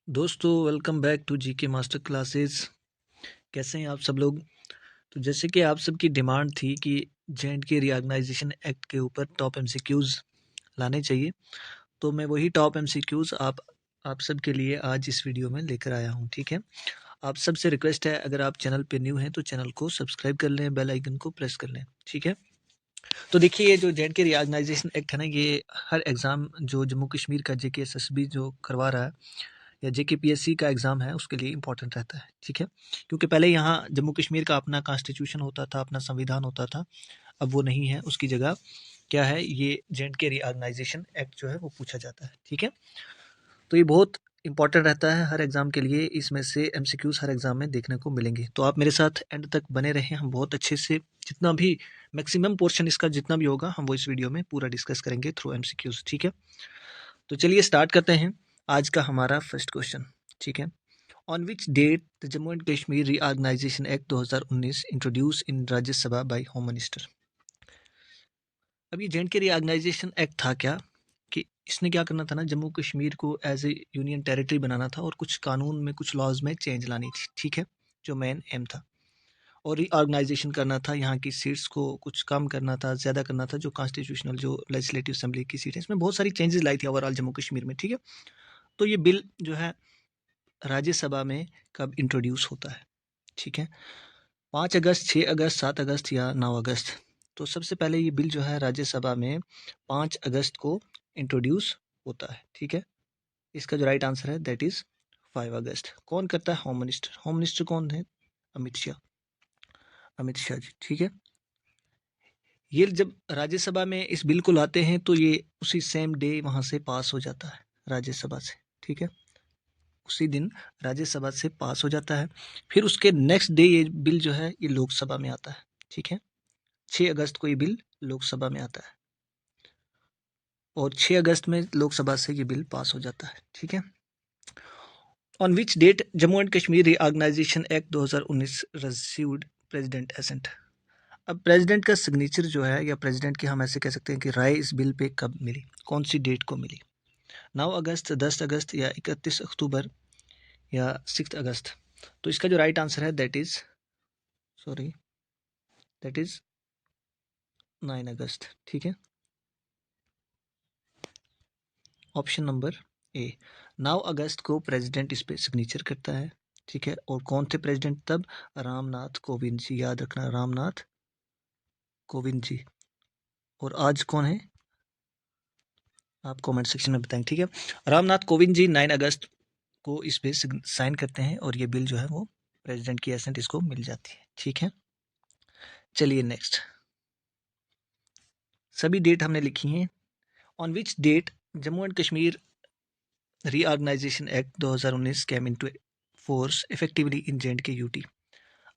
दोस्तों welcome back to GK master classes. कैसे हैं आप सब लोग। तो जैसे कि आप सबकी डिमांड थी कि J&K रीऑर्गेनाइजेशन एक्ट के ऊपर टॉप एमसीक्यूज़ लाने चाहिए, तो मैं वही टॉप एमसीक्यूज़ आप सब के लिए आज इस वीडियो में लेकर आया हूं। ठीक है, आप सबसे रिक्वेस्ट है, अगर आप चैनल पे न्यू हैं तो चैनल को सब्सक्राइब कर लें, बेल आइकन को प्रेस कर लें। ठीक है, तो देखिए ये जो J&K रीऑर्गेनाइजेशन एक्ट है ना, ये हर एग्ज़ाम जो जम्मू कश्मीर का JKSSB जो करवा रहा है या JKPSC का एग्ज़ाम है उसके लिए इम्पोर्टेंट रहता है। ठीक है, क्योंकि पहले यहाँ जम्मू कश्मीर का अपना कॉन्स्टिट्यूशन होता था, अपना संविधान होता था, अब वो नहीं है। उसकी जगह क्या है, ये J&K रीऑर्गेनाइजेशन एक्ट जो है वो पूछा जाता है। ठीक है, तो ये बहुत इंपॉर्टेंट रहता है हर एग्ज़ाम के लिए। इसमें से एमसीक्यूज़ हर एग्ज़ाम में देखने को मिलेंगे, तो आप मेरे साथ एंड तक बने रहें। हम बहुत अच्छे से जितना भी मैक्सिमम पोर्शन इसका जितना भी होगा हम वो इस वीडियो में पूरा डिस्कस करेंगे थ्रू एमसीक्यूज़। ठीक है, तो चलिए स्टार्ट करते हैं आज का हमारा फर्स्ट क्वेश्चन। ठीक है, on which date the Jammu and Kashmir reorganisation act 2019 introduce in Rajya Sabha by home minister. अब ये J&K रीऑर्गेनाइजेशन एक्ट था क्या, कि इसने क्या करना था ना, जम्मू कश्मीर को एज ए यूनियन टेरिटरी बनाना था और कुछ कानून में कुछ लॉज में चेंज लानी थी। ठीक है, जो मेन एम था, और रीऑर्गेनाइजेशन करना था, यहाँ की सीट्स को कुछ कम करना था, ज़्यादा करना था, जो कॉन्स्टिट्यूशनल जो लेजिस्लेटिव असेंबली की सीट है इसमें बहुत सारी चेंजेस लाई थी ओवरऑल जम्मू कश्मीर में। ठीक है, तो ये बिल जो है राज्यसभा में कब इंट्रोड्यूस होता है। ठीक है, 5 अगस्त, 6 अगस्त, 7 अगस्त या 9 अगस्त। तो सबसे पहले ये बिल जो है राज्यसभा में 5 अगस्त को इंट्रोड्यूस होता है। ठीक है, इसका जो राइट आंसर है दैट इज 5 अगस्त। कौन करता है, होम मिनिस्टर। होम मिनिस्टर कौन है, अमित शाह, अमित शाह जी। ठीक है, ये जब राज्यसभा में इस बिल को लाते हैं तो ये उसी सेम डे वहाँ से पास हो जाता है राज्यसभा से। ठीक है, उसी दिन राज्यसभा से पास हो जाता है, फिर उसके नेक्स्ट डे ये बिल जो है ये लोकसभा में आता है। ठीक है, 6 अगस्त को ये बिल लोकसभा में आता है और 6 अगस्त में लोकसभा से ये बिल पास हो जाता है। ठीक है, on which date Jammu and Kashmir reorganisation act 2019 received president assent. अब प्रेसिडेंट का सिग्नेचर जो है, या प्रेसिडेंट की हम ऐसे कह सकते हैं कि राय इस बिल पे कब मिली, कौन सी डेट को मिली। 9 अगस्त, 10 अगस्त या 31 अक्टूबर या 6 अगस्त। तो इसका जो राइट आंसर है दैट इज 9 अगस्त। ठीक है, ऑप्शन नंबर ए। 9 अगस्त को प्रेसिडेंट इस पे सिग्नेचर करता है। ठीक है, और कौन थे प्रेसिडेंट तब, रामनाथ कोविंद जी। याद रखना, रामनाथ कोविंद जी। और आज कौन है आप कमेंट सेक्शन में बताएं। ठीक है, रामनाथ कोविंद जी 9 अगस्त को इस पे साइन करते हैं और ये बिल जो है वो प्रेसिडेंट की एसेंट इसको मिल जाती है। ठीक है, चलिए नेक्स्ट, सभी डेट हमने लिखी हैं। On which date Jammu and Kashmir reorganisation act 2019 came into force effectively in J&K UT।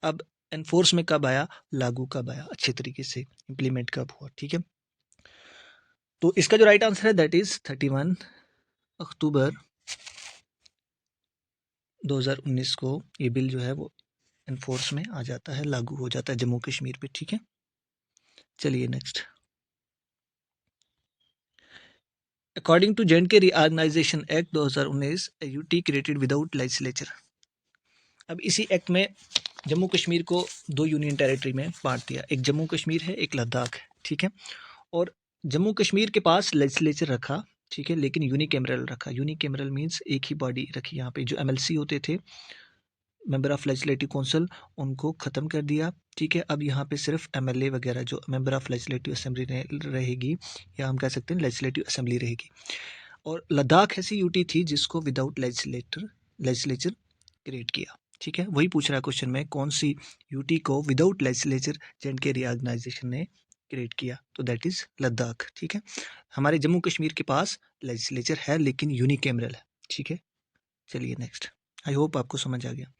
अब एनफोर्स में कब आया, लागू कब आया, अच्छे तरीके से इम्प्लीमेंट कब हुआ। ठीक है, तो इसका जो राइट आंसर है दैट इज 31 अक्टूबर 2019 को ये बिल जो है वो एनफोर्स में आ जाता है, लागू हो जाता है जम्मू कश्मीर पे। ठीक है, चलिए next, according to J&K reorganisation act 2019 UT created without legislature. अब इसी एक्ट में जम्मू कश्मीर को दो यूनियन टेरिटरी में बांट दिया, एक जम्मू कश्मीर है, एक लद्दाख है। ठीक है, और जम्मू कश्मीर के पास लेजिस्लेचर रखा। ठीक है, लेकिन यूनिकैमरल रखा। यूनिकैमरल मीन्स एक ही बॉडी रखी। यहाँ पे जो MLC होते थे, मेंबर ऑफ लेजिस्लेटिव काउंसिल, उनको ख़त्म कर दिया। ठीक है, अब यहाँ पे सिर्फ MLA वगैरह जो मेंबर ऑफ लेजिस्लेटिव असेंबली रहेगी, या हम कह सकते हैं लेजिस्लेटिव असेंबली रहेगी। और लद्दाख ऐसी यूटी थी जिसको विदाउट लेजिस्लेचर क्रिएट किया। ठीक है, वही पूछ रहा है क्वेश्चन में, कौन सी यूटी को विदाउट लेजिस्लेचर J&K रीऑर्गेनाइजेशन ने क्रिएट किया, तो दैट इज लद्दाख। ठीक है, हमारे जम्मू कश्मीर के पास लेजिस्लेचर है लेकिन यूनिकैमरल है। ठीक है, चलिए नेक्स्ट, आई होप आपको समझ आ गया।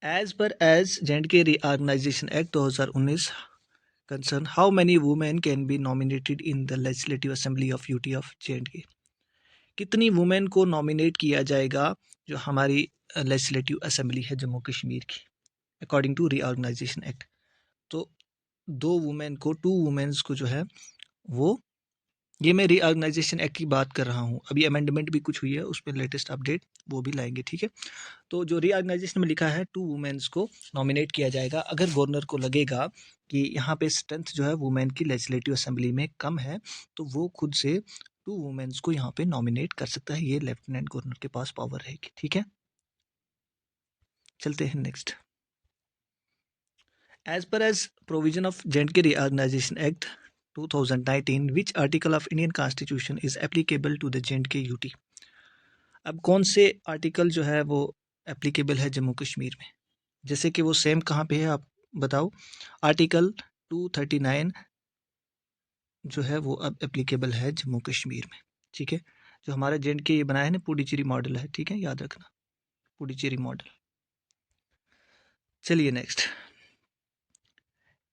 As per as J&K reorganisation act 2019 concern, how many women can be nominated in the legislative assembly of UT of J&K। कितनी वुमेन को नॉमिनेट किया जाएगा जो हमारी लेजिस्लेटिव असेंबली है जम्मू कश्मीर की, अकॉर्डिंग टू रीऑर्गेनाइजेशन एक्ट। तो 2 वुमेन को, 2 वुमेन्स को जो है वो ये मैं रीऑर्गेनाइजेशन एक्ट की बात कर रहा हूँ। अभी अमेंडमेंट भी कुछ हुई है, उस पर लेटेस्ट अपडेट वो भी लाएंगे, ठीक है। तो जो रीऑर्गेनाइजेशन में लिखा है 2 वुमेन्स को नॉमिनेट किया जाएगा। अगर गवर्नर को लगेगा कि यहाँ पे स्ट्रेंथ जो है वुमेन की लेजिस्लेटिव असेंबली में कम है, तो वो खुद से 2 वुमेन्स को यहाँ पे नॉमिनेट कर सकता है। ये लेफ्टिनेंट गवर्नर के पास पावर रहेगी, ठीक है। चलते हैं next. As per as provision of J&K Reorganization Act 2019, which article of Indian Constitution is applicable to the J&K UT? अब कौन से आर्टिकल जो है वो एप्लीकेबल है जम्मू कश्मीर में? जैसे कि वो सेम कहाँ पे है आप बताओ। आर्टिकल 239 जो है वो अब एप्लीकेबल है जम्मू कश्मीर में, ठीक है। जो हमारा J&K ये बनाया है ना, पुडुचेरी मॉडल है, ठीक है, याद रखना, पुडुचेरी मॉडल। चलिए next.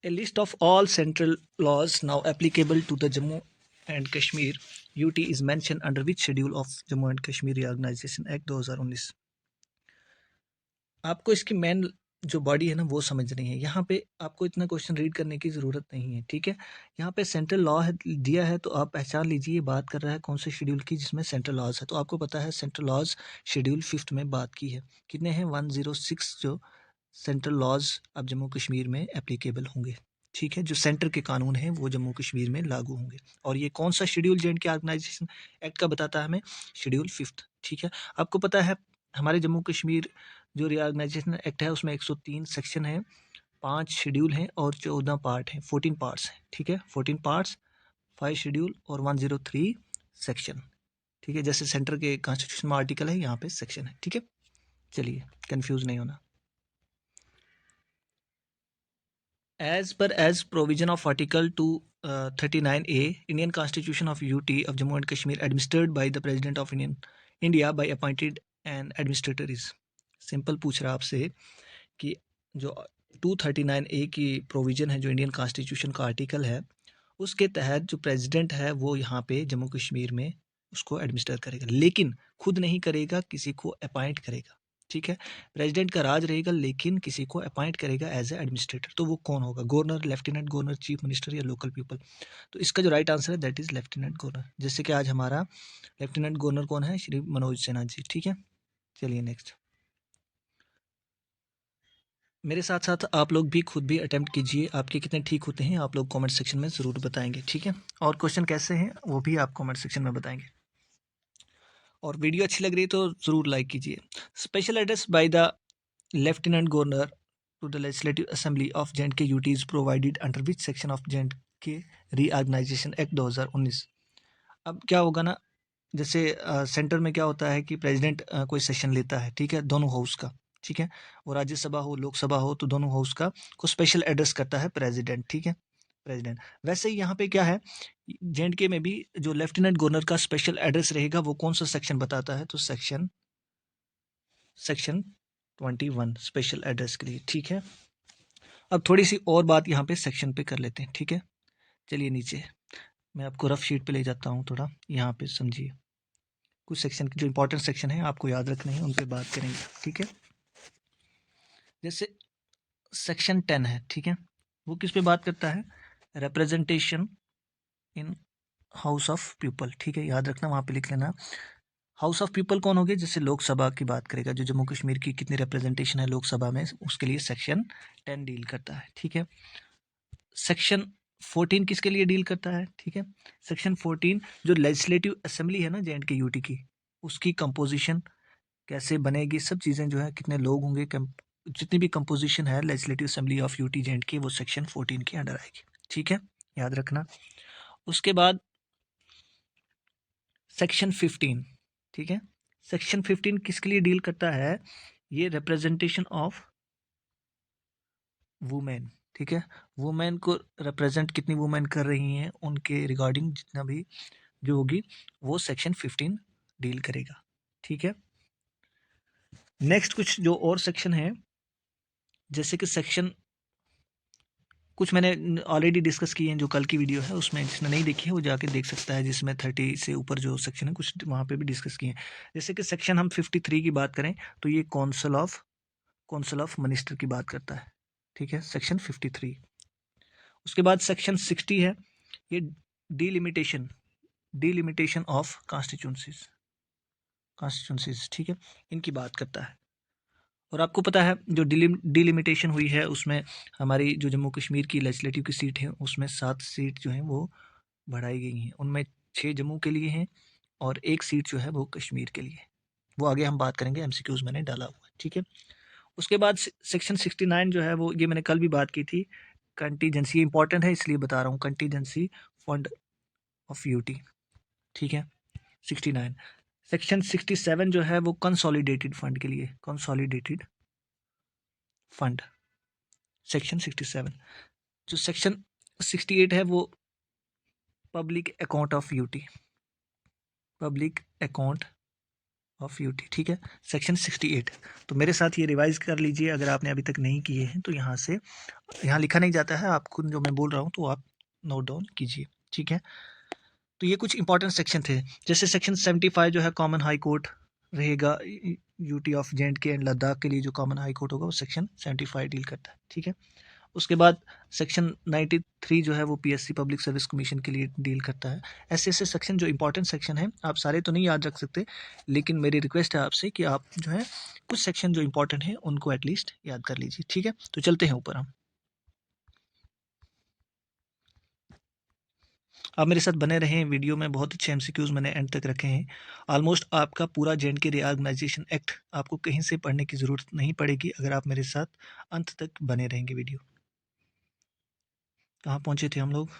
A list of all central laws now applicable to the Jammu and Kashmir UT is mentioned under which schedule of Jammu and Kashmir Reorganization Act 2019? आपको इसकी मेन जो बॉडी है ना वो समझनी है। यहाँ पे आपको इतना क्वेश्चन रीड करने की ज़रूरत नहीं है, ठीक है। यहाँ पे सेंट्रल लॉ है दिया है, तो आप पहचान लीजिए बात कर रहा है कौन से शेड्यूल की, जिसमें सेंट्रल लॉज है। तो आपको पता है सेंट्रल लॉज शेड्यूल 5 में बात की है। कितने हैं? 106 जो सेंट्रल लॉज अब जम्मू कश्मीर में एप्लीकेबल होंगे, ठीक है। जो सेंटर के कानून हैं वो जम्मू कश्मीर में लागू होंगे। और ये कौन सा शेड्यूल J&K ऑर्गेनाइजेशन एक्ट का बताता है हमें? शेड्यूल 5, ठीक है। आपको पता है हमारे जम्मू कश्मीर जो रीऑर्गेनाइजेशन एक्ट है उसमें 103 सेक्शन है, 5 शेड्यूल हैं और 14 पार्ट हैं, 14 पार्ट्स हैं, ठीक है। 14 पार्ट्स, 5 शेड्यूल और 103 सेक्शन, ठीक है। जैसे सेंटर के कॉन्स्टिट्यूशन में आर्टिकल है, यहाँ पे सेक्शन है, ठीक है। चलिए, कंफ्यूज नहीं होना। As per as provision of Article 239A, Indian Constitution of UT of Jammu and Kashmir, administered by the President of India by appointed an administrator is. Simple पूछ रहा आपसे कि जो 239A की प्रोविज़न है, जो इंडियन कॉन्स्टिट्यूशन का article है, उसके तहत जो प्रेसिडेंट है वो यहाँ पे जम्मू कश्मीर में उसको एडमिनिस्टर करेगा, लेकिन खुद नहीं करेगा, किसी को अपॉइंट करेगा, ठीक है। प्रेसिडेंट का राज रहेगा, लेकिन किसी को अपॉइंट करेगा एज ए एडमिनिस्ट्रेटर। तो वो कौन होगा? Governor, lieutenant governor, chief minister या लोकल पीपल? तो इसका जो राइट आंसर है दैट इज़ लेफ्टिनेंट गवर्नर। जैसे कि आज हमारा लेफ्टिनेंट गवर्नर कौन है? श्री मनोज सिन्हा जी, ठीक है। चलिए नेक्स्ट। मेरे साथ साथ आप लोग भी खुद भी अटेम्प्ट कीजिए। आपके कितने ठीक होते हैं आप लोग कमेंट सेक्शन में ज़रूर बताएंगे, ठीक है। और क्वेश्चन कैसे हैं वो भी आप कमेंट सेक्शन में बताएंगे। और वीडियो अच्छी लग रही है तो ज़रूर लाइक कीजिए। Special address by the lieutenant governor to the legislative assembly of J&K UT is provided under which section of J&K reorganisation act 2019? अब क्या होगा ना, जैसे सेंटर में क्या होता है कि प्रेसिडेंट कोई सेशन लेता है, ठीक है, दोनों हाउस का, ठीक है। वो राज्यसभा हो लोकसभा हो तो दोनों हाउस का को स्पेशल एड्रेस करता है प्रेसिडेंट, ठीक है, प्रेसिडेंट। वैसे ही यहाँ पे क्या है, J&K में भी जो लेफ्टिनेंट गवर्नर का स्पेशल एड्रेस रहेगा वो कौन सा सेक्शन बताता है? तो सेक्शन 21 स्पेशल एड्रेस के लिए, ठीक है। अब थोड़ी सी और बात यहाँ पे सेक्शन पे कर लेते हैं, ठीक है। चलिए नीचे मैं आपको रफ शीट पे ले जाता हूँ, थोड़ा यहाँ पे समझिए। कुछ सेक्शन जो इंपॉर्टेंट सेक्शन है आपको याद रखने हैं, उन पे बात करेंगे, ठीक है। जैसे सेक्शन 10 है, ठीक है, वो किस पे बात करता है? Representation in house of people, ठीक है, याद रखना, वहाँ पे लिख लेना। हाउस ऑफ पीपल कौन हो गए? जैसे लोकसभा की बात करेगा, जो जम्मू कश्मीर की कितनी रिप्रेजेंटेशन है लोकसभा में, उसके लिए सेक्शन 10 डील करता है, ठीक है। सेक्शन 14 किसके लिए डील करता है? ठीक है, सेक्शन 14 जो लेजिस्लेटिव असेंबली है ना J&K UT की, उसकी कंपोजिशन कैसे बनेगी, सब चीज़ें जो है, कितने लोग होंगे, जितनी भी कंपोजिशन है legislative assembly of UT J&K, वो सेक्शन 14 के अंडर आएगी, ठीक है, याद रखना। उसके बाद सेक्शन 15, ठीक है, सेक्शन 15 किसके लिए डील करता है? ये रिप्रेजेंटेशन ऑफ वुमेन, ठीक है, वुमेन को रिप्रेजेंट कितनी वुमेन कर रही हैं उनके रिगार्डिंग जितना भी जो होगी वो सेक्शन 15 डील करेगा, ठीक है। नेक्स्ट कुछ जो और सेक्शन है, जैसे कि सेक्शन कुछ मैंने ऑलरेडी डिस्कस किए हैं, जो कल की वीडियो है उसमें, जिसने नहीं देखी है वो जाके देख सकता है, जिसमें 30 से ऊपर जो सेक्शन है कुछ वहाँ पे भी डिस्कस किए हैं। जैसे कि सेक्शन हम 53 की बात करें तो ये काउंसिल ऑफ मिनिस्टर की बात करता है, ठीक है, सेक्शन 53। उसके बाद सेक्शन 60 है, ये डिलिमिटेशन डिलिमिटेशन ऑफ कॉन्स्टिट्यूंसीज, ठीक है, इनकी बात करता है। और आपको पता है जो डिलिमिटेशन हुई है उसमें हमारी जो जम्मू कश्मीर की लेजिस्लेटिव की सीट है उसमें 7 सीट जो हैं वो बढ़ाई गई हैं, उनमें 6 जम्मू के लिए हैं और 1 सीट जो है वो कश्मीर के लिए है। वो आगे हम बात करेंगे, एमसीक्यूज मैंने डाला हुआ है, ठीक है। उसके बाद सेक्शन 69 जो है वो, ये मैंने कल भी बात की थी, कंटीजेंसी इंपॉर्टेंट है इसलिए बता रहा हूँ, कंटीजेंसी फंड ऑफ यूटी, ठीक है। 69 सेक्शन 67 जो है वो कंसोलिडेटेड फंड के लिए, कंसोलिडेटेड फंड, सेक्शन 67। जो सेक्शन 68 है वो public account of UT, public account of UT, ठीक है, सेक्शन 68। तो मेरे साथ ये रिवाइज कर लीजिए अगर आपने अभी तक नहीं किए हैं, तो यहाँ से, यहाँ लिखा नहीं जाता है, आपको जो मैं बोल रहा हूँ तो आप नोट डाउन कीजिए, ठीक है। तो ये कुछ इंपॉर्टेंट सेक्शन थे, जैसे सेक्शन 75 जो है कॉमन हाई कोर्ट रहेगा यूटी ऑफ जे&के एंड लद्दाख के लिए, जो कॉमन हाई कोर्ट होगा वो सेक्शन 75 डील करता है, ठीक है। उसके बाद सेक्शन 93 जो है वो पीएससी पब्लिक सर्विस कमीशन के लिए डील करता है। ऐसे ऐसे सेक्शन जो इंपॉर्टेंट सेक्शन है, आप सारे तो नहीं याद रख सकते, लेकिन मेरी रिक्वेस्ट है आपसे कि आप जो है कुछ सेक्शन जो इंपॉर्टेंट है उनको एटलीस्ट याद कर लीजिए, ठीक है। तो चलते हैं ऊपर हम, आप मेरे साथ बने रहें वीडियो में, बहुत अच्छे एमसीक्यूज मैंने एंड तक रखे हैं। ऑलमोस्ट आपका पूरा जे&के रीऑर्गेनाइजेशन एक्ट आपको कहीं से पढ़ने की ज़रूरत नहीं पड़ेगी अगर आप मेरे साथ अंत तक बने रहेंगे। वीडियो कहाँ पहुँचे थे हम लोग?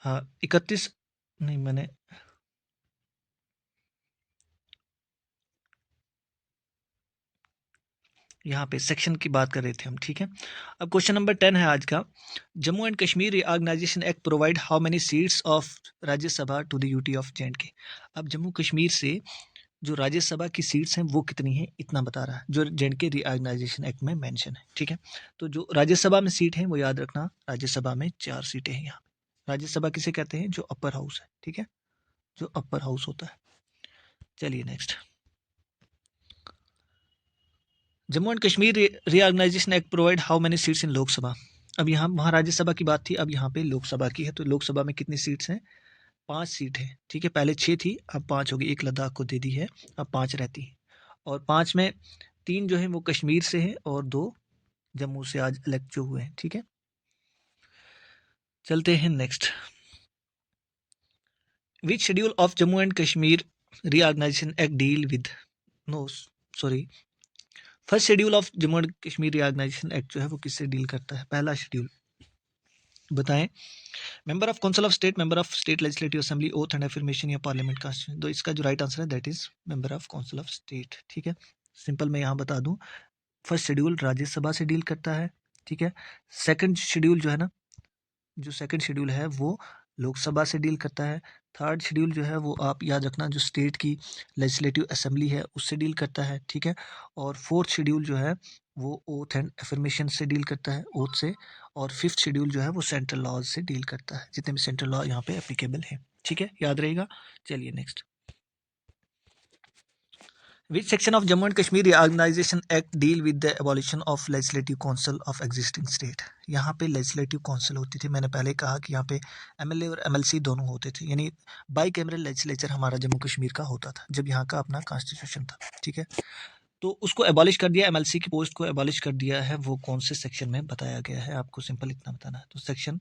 हाँ 31 नहीं, मैंने यहाँ पे सेक्शन की बात कर रहे थे हम, ठीक है। अब क्वेश्चन नंबर 10 है आज का, Jammu and Kashmir reorganisation act provide how many seats of Rajya Sabha to the UT of J and K. अब जम्मू कश्मीर से जो राज्यसभा की सीट्स हैं वो कितनी हैं, इतना बता रहा है, जो जे&के रीऑर्गेनाइजेशन एक्ट में मेंशन है, ठीक है। तो जो राज्यसभा में सीट है वो याद रखना, राज्यसभा में 4 सीटें हैं यहाँ। राज्यसभा किसे कहते हैं? जो अपर हाउस है, ठीक है, जो अपर हाउस होता है। चलिए next, Jammu and Kashmir reorganisation act provide how many seats in Lok Sabha. अब यहाँ, वहाँ राज्यसभा की बात थी, अब यहाँ पे लोकसभा की है, तो लोकसभा में कितनी सीट्स हैं? 5 सीट है, ठीक है। पहले 6 थी, अब 5 होगी, एक लद्दाख को दे दी है, अब 5 रहती है। और 5 में 3 जो है वो कश्मीर से है और 2 जम्मू से आज इलेक्ट जो हुए हैं, ठीक है। चलते हैं next, which schedule of Jammu and Kashmir reorganisation act deal with, no sorry, first schedule of Jammu and Kashmir reorganisation act जो है वो किससे डील करता है? पहला शेड्यूल बताएं। Member of council of state, member of state legislative assembly, oath and affirmation या parliament constitution. तो इसका जो राइट आंसर है that is member of council of state, ठीक है। सिंपल मैं यहाँ बता दूं, फर्स्ट शेड्यूल राज्यसभा से डील करता है, ठीक है। सेकंड शेड्यूल जो है ना, जो सेकंड शेड्यूल है वो लोकसभा से डील करता है। थर्ड शेड्यूल जो है वो आप याद रखना, जो स्टेट की लेजिस्लेटिव असेंबली है उससे डील करता है, ठीक है। और फोर्थ शेड्यूल जो है वो ओथ एंड एफर्मेशन से डील करता है, ओथ से। और फिफ्थ शेड्यूल जो है वो सेंट्रल लॉज से डील करता है, जितने भी सेंट्रल लॉ यहाँ पे एप्लीकेबल है, ठीक है, याद रहेगा। चलिए next, Which section of Jammu and Kashmir Reorganization Act deal with the abolition of Legislative Council of existing state? यहाँ पे लेजिस्लेटिव काउंसिल होती थी, मैंने पहले कहा कि यहाँ पे एमएलए और एमएलसी दोनों होते थे, यानी बाई कैमरल लेजिस्लेचर हमारा जम्मू कश्मीर का होता था जब यहाँ का अपना कॉन्स्टिट्यूशन था, ठीक है। तो उसको एबॉलिश कर दिया, एमएलसी की पोस्ट को एबॉलिश कर दिया है, वो कौन से सेक्शन में बताया गया है, आपको सिंपल इतना बताना है। तो सेक्शन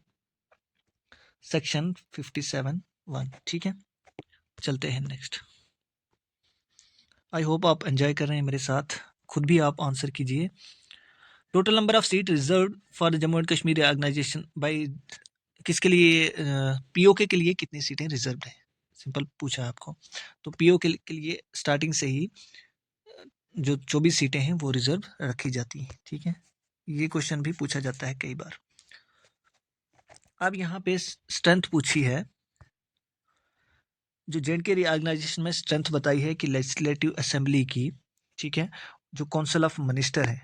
57(1), ठीक है। चलते हैं नेक्स्ट, आई होप आप एंजॉय कर रहे हैं मेरे साथ, खुद भी आप आंसर कीजिए। Total number of seat reserve for Jammu and Kashmir organisation by, किसके लिए? पीओके के लिए कितनी सीटें रिजर्व हैं? सिंपल पूछा है आपको। तो पीओके के लिए स्टार्टिंग से ही जो 24 सीटें हैं वो रिजर्व रखी जाती हैं, ठीक है। ये क्वेश्चन भी पूछा जाता है कई बार। अब यहाँ पे स्ट्रेंथ पूछी है, जो जे&के रीऑर्गेनाइजेशन में स्ट्रेंथ बताई है कि लेजिस्लेटिव असेंबली की, ठीक है, जो काउंसिल ऑफ मिनिस्टर है,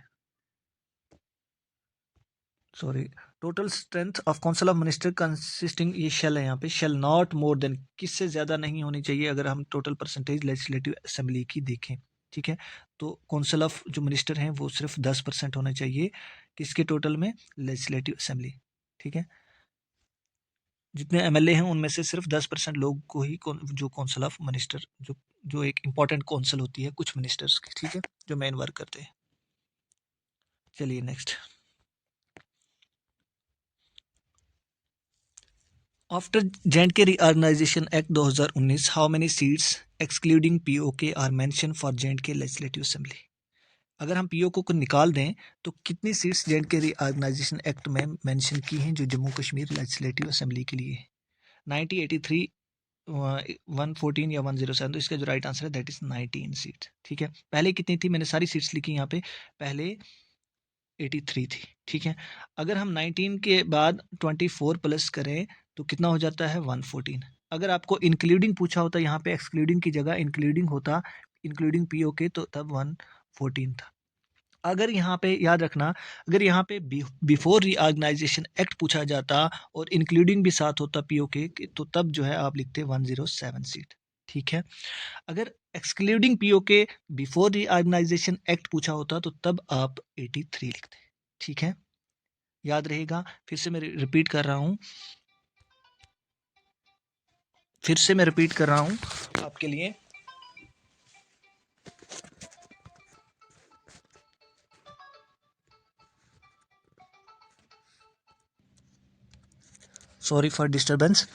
sorry, total strength of council of minister consisting, ये शेल है यहाँ पे, शेल नॉट मोर देन, किससे ज़्यादा नहीं होनी चाहिए अगर हम टोटल परसेंटेज लेजिस्लेटिव असेंबली की देखें, ठीक है। तो काउंसिल ऑफ जो मिनिस्टर हैं वो सिर्फ 10% होने चाहिए किसके टोटल में? लेजिस्लेटिव असेंबली, ठीक है। जितने एमएलए हैं उनमें से सिर्फ 10% लोग को ही जो काउंसिल ऑफ मिनिस्टर जो एक इम्पॉर्टेंट काउंसिल होती है कुछ मिनिस्टर्स की, ठीक है, जो मेन वर्क करते हैं। चलिए next. After J&K Reorganization Act 2019, how many seats excluding POK are mentioned for J&K Legislative Assembly? अगर हम पीओके को निकाल दें तो कितनी सीट्स J&K Reorganization Act में मेंशन की हैं जो जम्मू कश्मीर लेजिस्लेटिव असेंबली के लिए? 90, 83, 114 या 107? तो इसका जो राइट आंसर है दैट इज 19 सीट, ठीक है। पहले कितनी थी? मैंने सारी सीट्स लिखी यहाँ पे, पहले 83 थी, ठीक है। अगर हम 19 के बाद 24 प्लस करें तो कितना हो जाता है? 114। अगर आपको इंक्लूडिंग पूछा होता यहाँ पे एक्सक्लूडिंग की जगह इंक्लूडिंग होता, इंक्लूडिंग पीओके, तो तब 114 था। अगर यहाँ पे याद रखना, अगर यहाँ पे बिफोर रीऑर्गेनाइजेशन एक्ट पूछा जाता और इंक्लूडिंग भी साथ होता पीओके तो तब जो है आप लिखते 107 सीट, ठीक है। अगर excluding POK before reorganisation act पूछा होता तो तब आप 83 लिखते, ठीक है। याद रहेगा। फिर से मैं रिपीट कर रहा हूँ आपके लिए। Sorry for disturbance.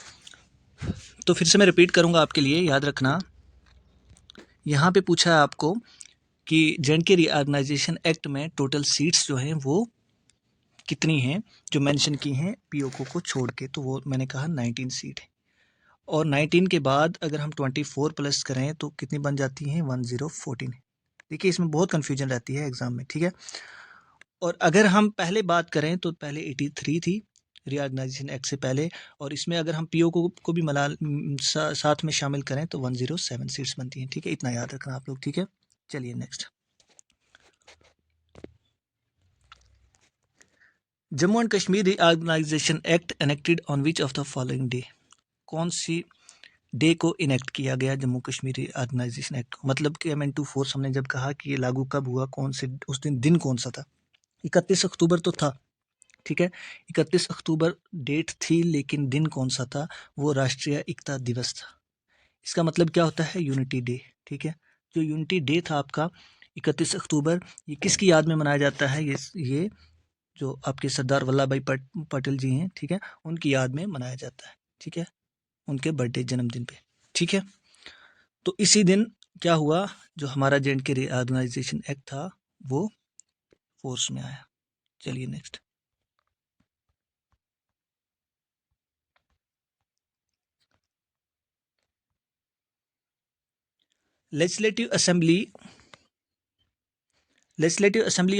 तो फिर से मैं रिपीट करूँगा आपके लिए, याद रखना। यहाँ पे पूछा है आपको कि J&K रीऑर्गेनाइजेशन एक्ट में टोटल सीट्स जो हैं वो कितनी हैं जो मेंशन की हैं पीओके को छोड़ के, तो वो मैंने कहा 19 सीट है। और 19 के बाद अगर हम 24 प्लस करें तो कितनी बन जाती हैं? 1014। देखिए इसमें बहुत कन्फ्यूजन रहती है एग्जाम में, ठीक है। और अगर हम पहले बात करें तो पहले 83 थी रीऑर्गेनाइजेशन एक्ट से पहले, और इसमें अगर हम पीओके को भी साथ में शामिल करें तो 107 सीट्स बनती हैं, ठीक है। इतना याद रखना आप लोग, ठीक है। चलिए next. Jammu and Kashmir reorganisation act enacted on which of the following day? कौन सी डे को इनेक्ट किया गया जम्मू कश्मीर रीऑर्गेनाइजेशन एक्ट? मतलब कि M&2 फोर्स हमने जब कहा कि ये लागू कब हुआ, कौन से उस दिन कौन सा था? 31 अक्टूबर तो था, ठीक है। 31 अक्टूबर डेट थी, लेकिन दिन कौन सा था? वो राष्ट्रीय एकता दिवस था। इसका मतलब क्या होता है? यूनिटी डे, ठीक है। जो यूनिटी डे था आपका 31 अक्टूबर, ये किसकी याद में मनाया जाता है? ये जो आपके सरदार वल्लभ भाई पटेल जी हैं, ठीक है, उनकी याद में मनाया जाता है, ठीक है, उनके बर्थडे जन्मदिन पे, ठीक है। तो इसी दिन क्या हुआ, जो हमारा J&K रीऑर्गेनाइजेशन एक्ट था वो फोर्स में आया। चलिए next. Legislative Assembly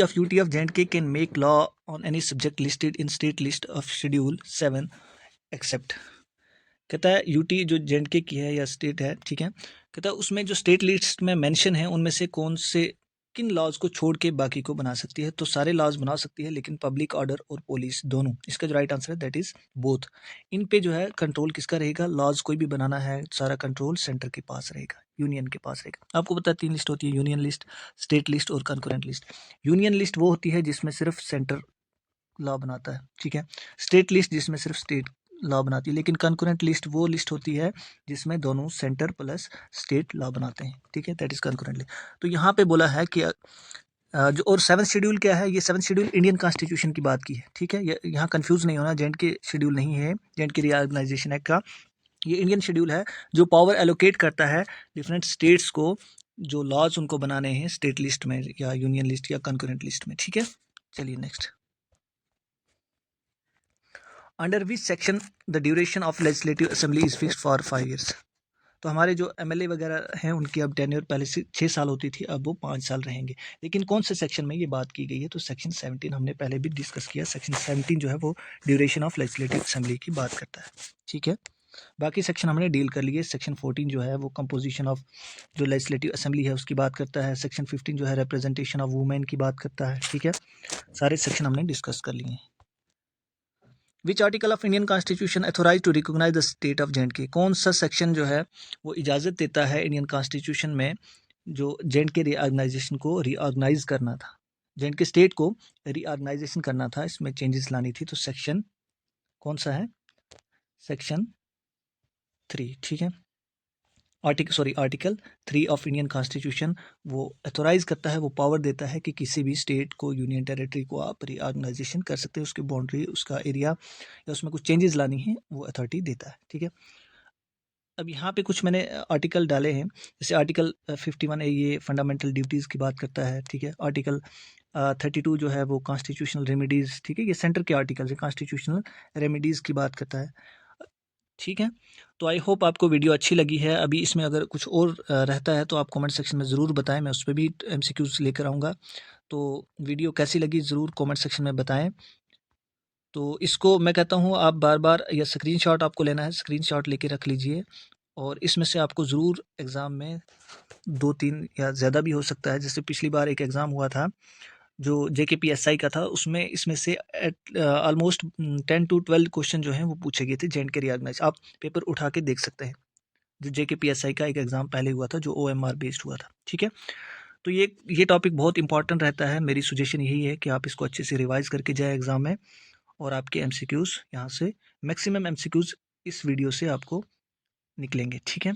of UT of J&K can make law on any subject listed in state list of Schedule 7 except। कहता है यूटी जो J&K की है या स्टेट है, ठीक है, कहता है उसमें जो स्टेट लिस्ट में मेंशन है उनमें से कौन से किन लॉज को छोड़ के बाकी को बना सकती है? तो सारे लॉज बना सकती है, लेकिन पब्लिक ऑर्डर और पुलिस दोनों। इसका जो राइट आंसर है दैट इज बोथ। इन पे जो है कंट्रोल किसका रहेगा? लॉज कोई भी बनाना है सारा कंट्रोल सेंटर के पास रहेगा, यूनियन के पास रहेगा। आपको पता है 3 लिस्ट होती है, यूनियन लिस्ट, स्टेट लिस्ट और कंकरेंट लिस्ट। यूनियन लिस्ट वो होती है जिसमें सिर्फ सेंटर लॉ बनाता है, ठीक है। स्टेट लिस्ट जिसमें सिर्फ स्टेट लॉ बनाती है, लेकिन कंकरेंट लिस्ट वो लिस्ट होती है जिसमें दोनों सेंटर प्लस स्टेट लॉ बनाते हैं, ठीक है, दैट इज कंकरेंट लिस्ट। तो यहाँ पे बोला है कि जो और 7th शेड्यूल क्या है? ये 7th शेड्यूल इंडियन कॉन्स्टिट्यूशन की बात की है, ठीक है। यहाँ कंफ्यूज नहीं होना, J&K शेड्यूल नहीं है J&K रीऑर्गेनाइजेशन एक्ट का, ये इंडियन शेड्यूल है जो पावर एलोकेट करता है डिफरेंट स्टेट्स को, जो लॉज उनको बनाने हैं स्टेट लिस्ट में या यूनियन लिस्ट या कंकरेंट लिस्ट में, ठीक है। चलिए next. Under which section the duration of legislative assembly is fixed for 5 years? तो हमारे जो एमएलए वगैरह हैं उनकी अब टेन्योर पहले से 6 साल होती थी, अब वो 5 साल रहेंगे। लेकिन कौन से सेक्शन में ये बात की गई है? तो सेक्शन 17 हमने पहले भी डिस्कस किया। सेक्शन 17 जो है वो ड्यूरेशन ऑफ लेजिस्लेटिव असेंबली की बात करता है, ठीक है। बाकी सेक्शन हमने डील कर लिए। सेक्शन 14 जो है वो कंपोजिशन ऑफ जो लेजिस्लेटिव असेंबली है उसकी बात करता है। सेक्शन 15 जो है रिप्रेजेंटेशन ऑफ वुमेन की बात करता है, ठीक है। सारे सेक्शन हमने डिस्कस कर लिए हैं। Which article of Indian constitution authorise to recognise the state of J&K? कौन सा सेक्शन जो है वो इजाज़त देता है इंडियन कॉन्स्टिट्यूशन में जो J&K रीऑर्गेनाइजेशन को रीऑर्गेनाइज करना था, J&K स्टेट को रीऑर्गेनाइजेशन करना था, इसमें चेंजेस लानी थी, तो सेक्शन कौन सा है? सेक्शन 3, ठीक है। आर्टिकल 3 ऑफ इंडियन कॉन्स्टिट्यूशन वो अथोराइज करता है, वो पावर देता है कि किसी भी स्टेट को, यूनियन टेरिटरी को आप रीऑर्गेनाइजेशन कर सकते हैं, उसकी बाउंड्री, उसका एरिया या उसमें कुछ चेंजेस लानी है, वो अथॉरिटी देता है, ठीक है। अब यहाँ पे कुछ मैंने आर्टिकल डाले हैं, जैसे आर्टिकल 51 ये फंडामेंटल ड्यूटीज़ की बात करता है, ठीक है। आर्टिकल 32 जो है वो कॉन्स्टिट्यूशनल रेमेडीज़, ठीक है, ये सेंटर के आर्टिकल्स है, कॉन्स्टिट्यूशनल रेमेडीज़ की बात करता है, ठीक है। तो आई होप आपको वीडियो अच्छी लगी है। अभी इसमें अगर कुछ और रहता है तो आप कमेंट सेक्शन में ज़रूर बताएं, मैं उस पर भी MCQs लेकर आऊँगा। तो वीडियो कैसी लगी ज़रूर कमेंट सेक्शन में बताएं। तो इसको मैं कहता हूँ आप बार-बार या स्क्रीनशॉट आपको लेना है, स्क्रीनशॉट लेके रख लीजिए, और इसमें से आपको ज़रूर एग्ज़ाम में 2-3 या ज़्यादा भी हो सकता है। जैसे पिछली बार एक एग्ज़ाम हुआ था जो JKPSI का था, उसमें इसमें से ऑलमोस्ट 10 टू 12 क्वेश्चन जो हैं वो पूछे गए थे J&K रीऑर्गेनाइज। आप पेपर उठा के देख सकते हैं। जो JKPSI का एक एग्ज़ाम पहले हुआ था, जो OMR बेस्ड हुआ था, ठीक है। तो ये टॉपिक बहुत इंपॉर्टेंट रहता है। मेरी सजेशन यही है कि आप इसको अच्छे से रिवाइज़ करके जाएँ एग्ज़ाम में, और आपके MCQs यहाँ से मैक्सिमम MCQs इस वीडियो से आपको निकलेंगे, ठीक है।